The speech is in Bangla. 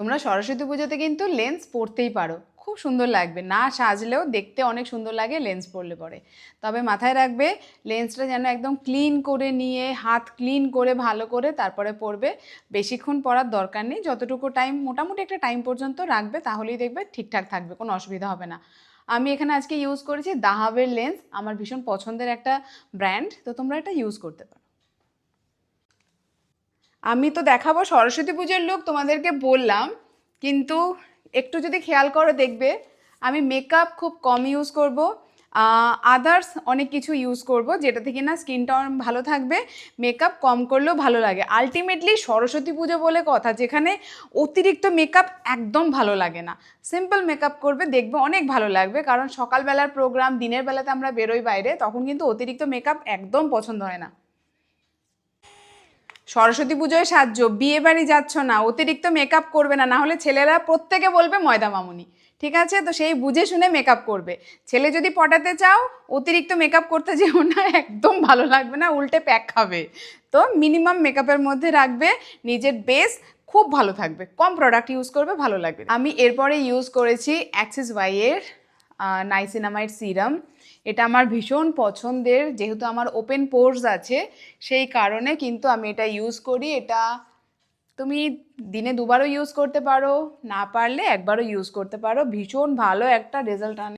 তোমরা সরস্বতী পুজোতে কিন্তু লেন্স পরতেই পারো, খুব সুন্দর লাগবে, না সাজলেও দেখতে অনেক সুন্দর লাগে লেন্স পরলে পরে। তবে মাথায় রাখবে লেন্সটা যেন একদম ক্লিন করে নিয়ে, হাত ক্লিন করে ভালো করে তারপরে পরবে। বেশিক্ষণ পরার দরকার নেই, যতটুকু টাইম, মোটামুটি একটা টাইম পর্যন্ত রাখবে, তাহলেই দেখবে ঠিকঠাক থাকবে, কোনো অসুবিধা হবে না। আমি এখানে আজকে ইউজ করেছি দাহাবের লেন্স, আমার ভীষণ পছন্দের একটা ব্র্যান্ড, তো তোমরা এটা ইউজ করতে পারো। আমি তো দেখাবো সরস্বতী পুজোর লুক তোমাদেরকে বললাম, কিন্তু একটু যদি খেয়াল করো দেখবে আমি মেকআপ খুব কম ইউজ করব, আদার্স অনেক কিছু ইউজ করব যেটা থেকে না স্কিন টোন ভালো থাকবে। মেকআপ কম করলেও ভালো লাগে, আলটিমেটলি সরস্বতী পুজো বলে কথা, যেখানে অতিরিক্ত মেকআপ একদম ভালো লাগে না। সিম্পল মেকআপ করবে, দেখবে অনেক ভালো লাগবে, কারণ সকালবেলার প্রোগ্রাম, দিনের বেলাতে আমরা বেরোই বাইরে, তখন কিন্তু অতিরিক্ত মেকআপ একদম পছন্দ হয় না। সরস্বতী পুজোয় সাজছো, বিয়ে বাড়ি যাচ্ছ না, অতিরিক্ত মেকআপ করবে না, না হলে ছেলেরা প্রত্যেকে বলবে ময়দা মামুনি। ঠিক আছে, তো সেই বুঝে শুনে মেকআপ করবে। ছেলে যদি পটাতে চাও অতিরিক্ত মেকআপ করতে যেও না, একদম ভালো লাগবে না, উল্টে প্যাক খাবে। তো মিনিমাম মেকআপের মধ্যে রাখবে, নিজের বেস খুব ভালো থাকবে, কম প্রোডাক্ট ইউজ করবে, ভালো লাগবে। আমি এরপরে ইউজ করেছি অ্যাক্সিস ওয়াইয়ের নাইসিনামাইড সিরাম। এটা আমার ভীষণ পছন্দের, যেহেতু আমার ওপেন পোরস আছে সেই কারণে কিন্তু আমি এটা ইউজ করি। এটা তুমি দিনে দুবারও ইউজ করতে পারো, না পারলে একবারও ইউজ করতে পারো, ভীষণ ভালো একটা রেজাল্ট আনে।